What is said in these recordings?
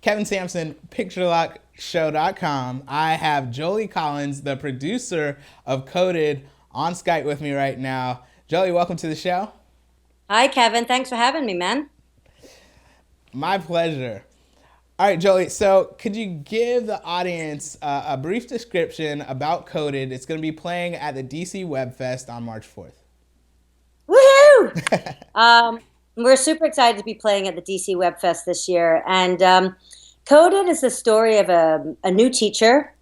Kevin Sampson, PictureLockShow.com. I have Jolie Collins, the producer of Coded, on Skype with me right now. Jolie, welcome to the show. Hi, Kevin. Thanks for having me, man. My pleasure. All right, Jolie. So, could you give the audience a brief description about Coded? It's going to be playing at the DC Web Fest on March 4th. Woohoo! Um, we're super excited to be playing at the DC Web Fest this year. And Coded is the story of a new teacher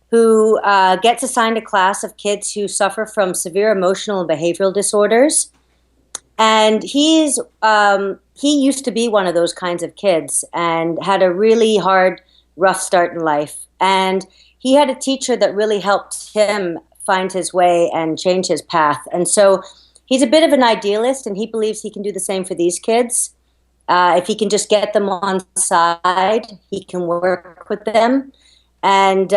who gets assigned a class of kids who suffer from severe emotional and behavioral disorders. And he used to be one of those kinds of kids and had a really hard, rough start in life. And he had a teacher that really helped him find his way and change his path. And so he's a bit of an idealist, and he believes he can do the same for these kids. If he can just get them on side, he can work with them. And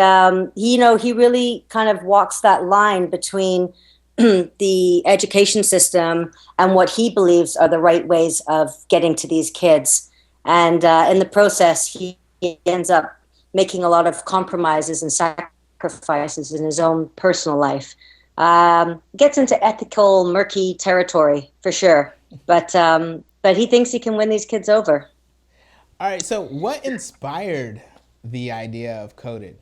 he really kind of walks that line between the education system and what he believes are the right ways of getting to these kids. And in the process, he ends up making a lot of compromises and sacrifices in his own personal life. Gets into ethical, murky territory for sure. But he thinks he can win these kids over. All right. So, what inspired the idea of Coded?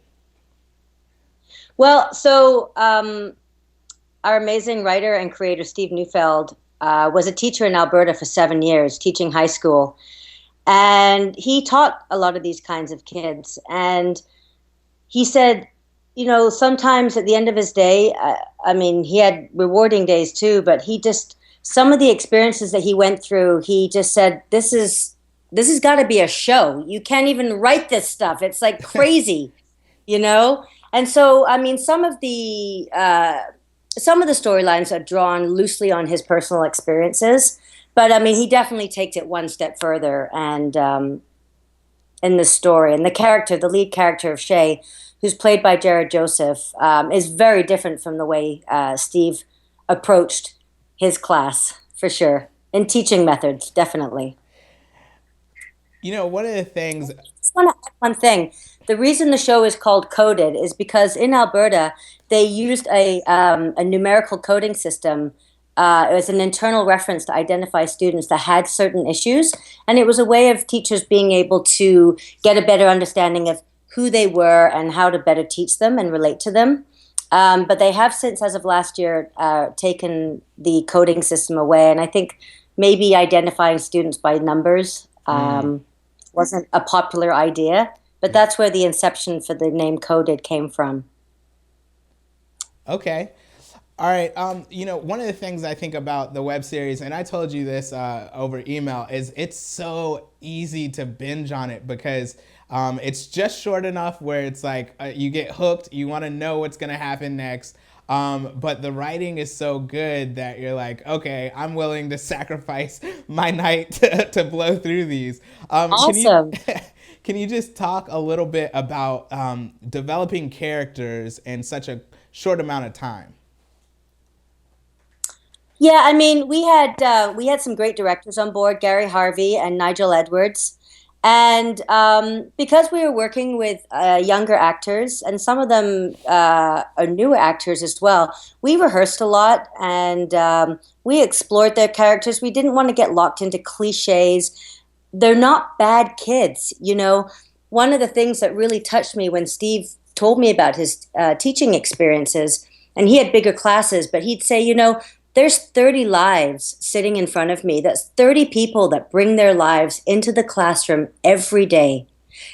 Well, so our amazing writer and creator, Steve Neufeld, was a teacher in Alberta for 7 years, teaching high school. And he taught a lot of these kinds of kids. And he said, sometimes at the end of his day, I mean, he had rewarding days too, but some of the experiences that he went through, he just said, this has got to be a show. You can't even write this stuff. It's like crazy, you know? And so, I mean, some of the storylines are drawn loosely on his personal experiences, but I mean, he definitely takes it one step further. And in the story, and the lead character of Shay, who's played by Jared Joseph, is very different from the way Steve approached his class, for sure. In teaching methods, definitely. One of the things. Just want to add one thing. The reason the show is called Coded is because in Alberta they used a numerical coding system. It was an internal reference to identify students that had certain issues, and it was a way of teachers being able to get a better understanding of who they were and how to better teach them and relate to them. But they have since, as of last year, taken the coding system away, and I think maybe identifying students by numbers wasn't a popular idea, but that's where the inception for the name Coded came from. Okay. All right. One of the things I think about the web series, and I told you this over email, is it's so easy to binge on it because it's just short enough where it's like you get hooked, you want to know what's going to happen next. But the writing is so good that you're like, okay, I'm willing to sacrifice my night to blow through these. Can you Awesome. can you just talk a little bit about developing characters in such a short amount of time? Yeah, I mean, we had some great directors on board, Gary Harvey and Nigel Edwards, and because we were working with younger actors, and some of them are newer actors as well, we rehearsed a lot and we explored their characters. We didn't want to get locked into cliches. They're not bad kids, you know. One of the things that really touched me when Steve told me about his teaching experiences, and he had bigger classes, but he'd say, there's 30 lives sitting in front of me. That's 30 people that bring their lives into the classroom every day.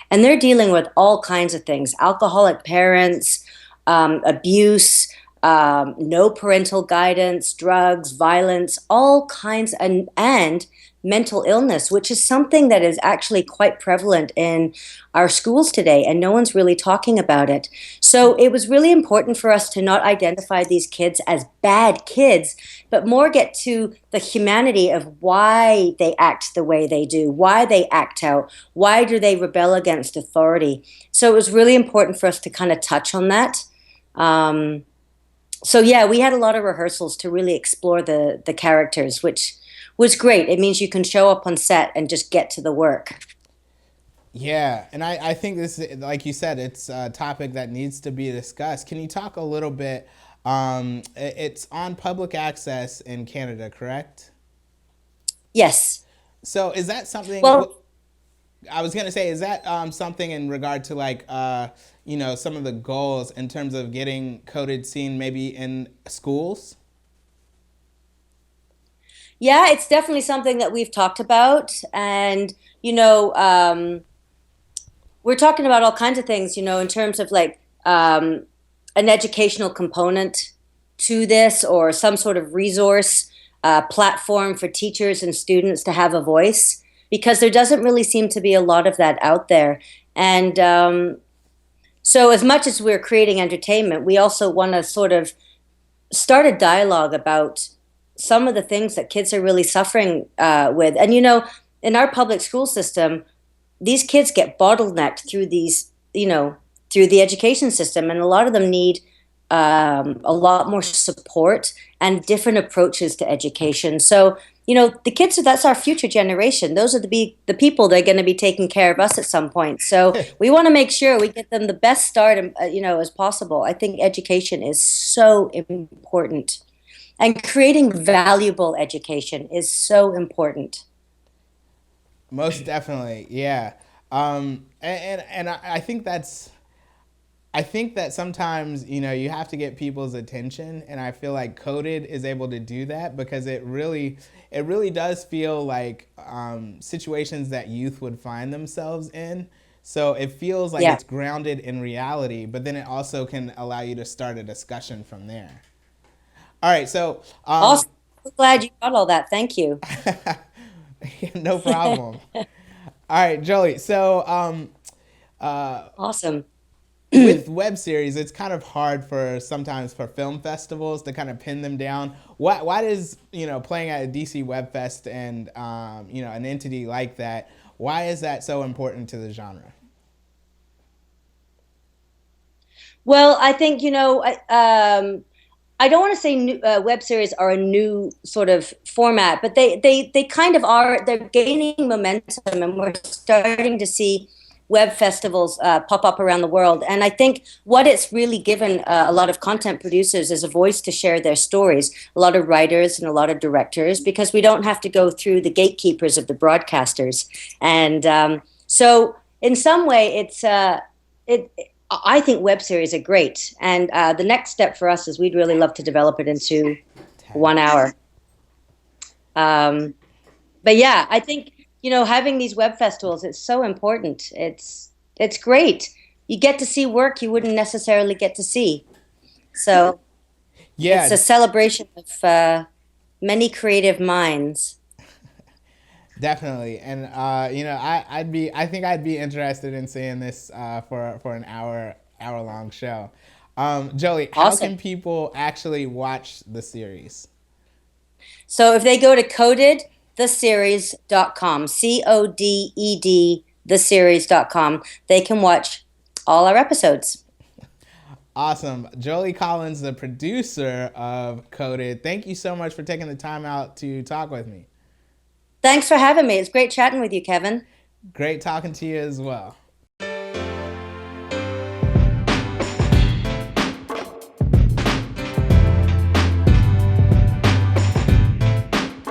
And they're dealing with all kinds of things: alcoholic parents, abuse, no parental guidance, drugs, violence, all kinds, and mental illness, which is something that is actually quite prevalent in our schools today, and no one's really talking about it. So it was really important for us to not identify these kids as bad kids, but more get to the humanity of why they act the way they do, why they act out, why do they rebel against authority. So it was really important for us to kind of touch on that. Um, so yeah, we had a lot of rehearsals to really explore the characters, which was great. It means you can show up on set and just get to the work. Yeah, and I think this, like you said, it's a topic that needs to be discussed. Can you talk a little bit? It's on public access in Canada, correct? Yes. So is that something? Well, I was gonna say, is that something in regard to like some of the goals in terms of getting coded seen maybe in schools? yeah, it's definitely something that we've talked about. And, you know, we're talking about all kinds of things, in terms of like an educational component to this, or some sort of resource platform for teachers and students to have a voice, because there doesn't really seem to be a lot of that out there. And so, as much as we're creating entertainment, we also want to sort of start a dialogue about some of the things that kids are really suffering with. And, in our public school system, these kids get bottlenecked through through the education system, and a lot of them need a lot more support and different approaches to education. So, the kids, that's our future generation. Those are the people that are going to be taking care of us at some point. So we want to make sure we get them the best start, as possible. I think education is so important, and creating valuable education is so important. Most definitely, yeah. And I think that's I think that sometimes you have to get people's attention, and I feel like Coded is able to do that because it really does feel like situations that youth would find themselves in. So it feels like Yeah. it's grounded in reality, but then it also can allow you to start a discussion from there. All right, so Awesome. So glad you got all that. Thank you. no problem. All right, Joey. So Awesome. with web series, it's kind of hard for sometimes for film festivals to kind of pin them down. Why does playing at a DC Web Fest and an entity like that? Why is that so important to the genre? Well, I think, I don't want to say web series are a new sort of format, but they kind of are. They're gaining momentum, and we're starting to see web festivals pop up around the world. And I think what it's really given a lot of content producers is a voice to share their stories, a lot of writers and a lot of directors, because we don't have to go through the gatekeepers of the broadcasters. And so, in some way, it. I think web series are great, and the next step for us is we'd really love to develop it into 1 hour. Um, but yeah, I think having these web festivals, it's so important. It's great. You get to see work you wouldn't necessarily get to see. So it's Yeah, a celebration of many creative minds. definitely. And I think I'd be interested in seeing this for an hour long show. Joey, how Awesome. can people actually watch the series? So if they go to codedtheseries.com, CODED theseries.com, they can watch all our episodes. Awesome. Jolie Collins, the producer of Coded. Thank you so much for taking the time out to talk with me. Thanks for having me. It's great chatting with you, Kevin. Great talking to you as well.